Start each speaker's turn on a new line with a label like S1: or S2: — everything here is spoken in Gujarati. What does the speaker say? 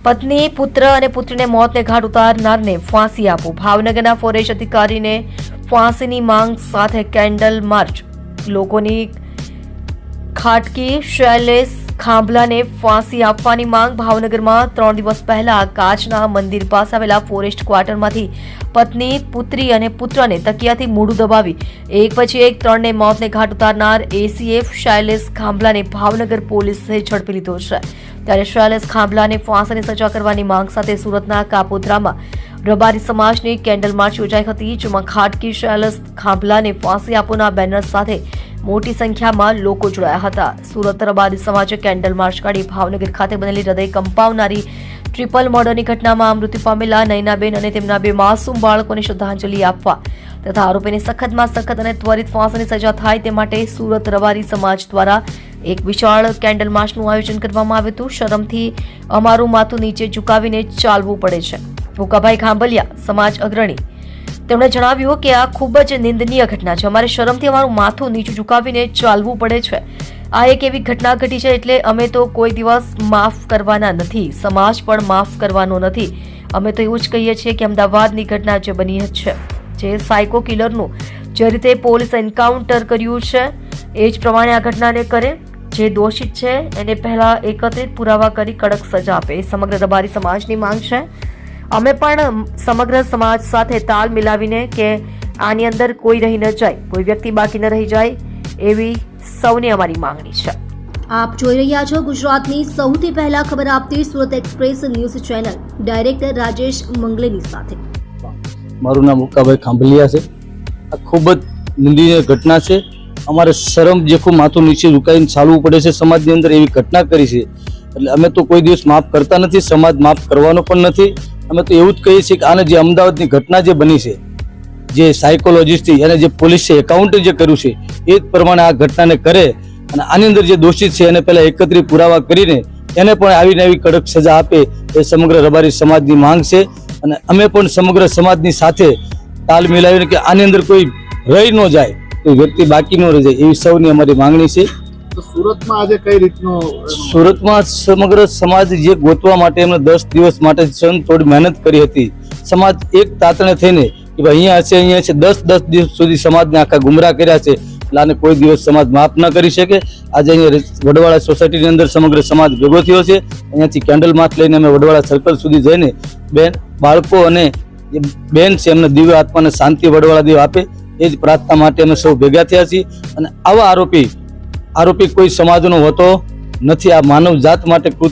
S1: પત્ની, પુત્ર અને પુત્રીને મોતને ઘાટ ઉતારનારને ફાંસી આપો. ભાવનગરના ફોરેસ્ટ અધિકારીને ફાંસીની માંગ સાથે કેન્ડલ માર્ચ. લોકોની ખાટકી શૈલેષ ખાંભલાને ફાંસી આપવાની માંગ. ભાવનગરમાં 3 દિવસ પહેલા કાચના મંદિર પાસે આવેલા ફોરેસ્ટ ક્વાર્ટરમાંથી પત્ની, પુત્રી અને પુત્રને તકિયાથી મોઢું દબાવી એક પછી એક 3ને મોતને ઘાટ ઉતારનાર એસીએફ શૈલેષ ખાંભલાને ભાવનગર પોલીસે ઝડપી લીધો છે. ત્યારે શૈલેષ ખાંભલાને ફાંસીની સજા કરવાની માંગ સાથે સુરતના કાપોદ્રામાં રબારી સમાજની કેન્ડલ માર્ચ યોજાઈ હતી, જેમાં ખાટકી શૈલેષ ખાંભલાને ફાંસી આપોના બેનર સાથે મોટી સંખ્યામાં લોકો જોડાયા હતા. સુરત રબારી સમાજે કેન્ડલ માર્ચ કાઢી ભાવનગર ખાતે બનેલી હૃદય કંપાવનારી ટ્રિપલ મર્ડરની ઘટનામાં મૃત્યુ પામેલા નયનાબેન અને તેમના 2 માસૂમ બાળકોને શ્રદ્ધાંજલિ આપવા તથા આરોપીને સખતમાં સખત અને ત્વરિત ફાંસીની સજા થાય તે માટે સુરત રબારી સમાજ દ્વારા એક વિશાળ કેન્ડલ માર્ચનું આયોજન કરવામાં આવ્યું હતું. શરમથી અમારું માથું નીચે ઝુકાવીને ચાલવું પડે છે. ભૂકાભાઈ ખાંભલિયા, સમાજ અગ્રણી, તેમણે જણાવ્યું કે આ ખૂબ જ નિંદનીય ઘટના છે. અમારે શરમથી અમારું માથું નીચું ઝુકાવીને ચાલવું પડે છે. આ એક એવી ઘટના ઘટી છે એટલે અમે તો કોઈ દિવસ માફ કરવાના નથી. સમાજ પણ માફ કરવાનો નથી. અમે તો એવું જ કહીએ છીએ કે અમદાવાદની ઘટના જે બની છે, જે સાયકો કિલરનું જે રીતે પોલીસ એન્કાઉન્ટર કર્યું છે એ જ પ્રમાણે આ ઘટનાને કરે. જે દોષિત છે એને પહેલા એકત્રિત પુરાવા કરી કડક સજા આપે એ સમગ્ર રબારી સમાજની માંગ છે. અમે પણ સમગ્ર સમાજ સાથે તાલ મિલાવીને કે આની અંદર કોઈ રહી ન જાય, કોઈ વ્યક્તિ બાકી ન રહી જાય એવી સૌની અમારી માંગણી છે.
S2: આપ જોઈ રહ્યા છો ગુજરાતની સૌથી પહેલા ખબર આપતી Surat express news channel, director Rajesh મંગલેની સાથે.
S3: મારું નામ ભૂકાભાઈ ખાંભલિયા છે. આ ખૂબ જ નિંદનીય ઘટના છે. અમારે શરમ જેખું માથું નીચે ઝુકાવીને ચાલવું પડે છે. સમાજની અંદર એવી ઘટના કરી છે એટલે અમે તો કોઈ દિવસ માફ કરતા નથી. સમાજ માફ કરવાનો પણ નથી. અમે તો એવું જ કહીએ છીએ કે આને જે અમદાવાદની ઘટના જે બની છે, જે સાયકોલોજીસ્ટ અને જે પોલીસે એકાઉન્ટ જે કર્યું છે એ જ પ્રમાણે આ ઘટનાને કરે અને આની અંદર જે દોષિત છે એને પહેલા એકત્રિત પુરાવા કરીને એને પણ આવીને આવી કડક સજા આપે એ સમગ્ર રબારી સમાજની માંગ છે. અને અમે પણ સમગ્ર સમાજની સાથે તાલ મિલાવીને કે આની અંદર કોઈ રહી ન જાય, કોઈ વ્યક્તિ બાકી ન રહી જાય એવી સૌની અમારી માંગણી છે.
S4: તો સુરતમાં આજે કઈ રીતનો
S3: સુરતમાં સમગ્ર સમાજ જે ગોતવા માટે એમને 10 દિવસ માટે થોડી મહેનત કરી હતી. સમાજ એક તાતણે થઈને કે ભાઈ અહીંયા છે 10 દિવસ સુધી સમાજને આખા ગુમરાહ કર્યા છે એટલે આને કોઈ દિવસ સમાજ માફ ન કરી શકે. આજે અહીંયા વડવાળા સોસાયટીની અંદર સમગ્ર સમાજ ભેગો થયો છે. અહીંયાથી કેન્ડલ માર્ચ લઈને અમે વડવાળા સર્કલ સુધી જઈને બાળકો અને જે બેન છે એમને દિવ્ય આત્માને શાંતિ વડવાળા દેવ આપે એ જ પ્રાર્થના માટે અમે સૌ ભેગા થયા છીએ. અને આવા આરોપી કોઈ સમાજનો હોતો નથી. આ માનવ જાત માટે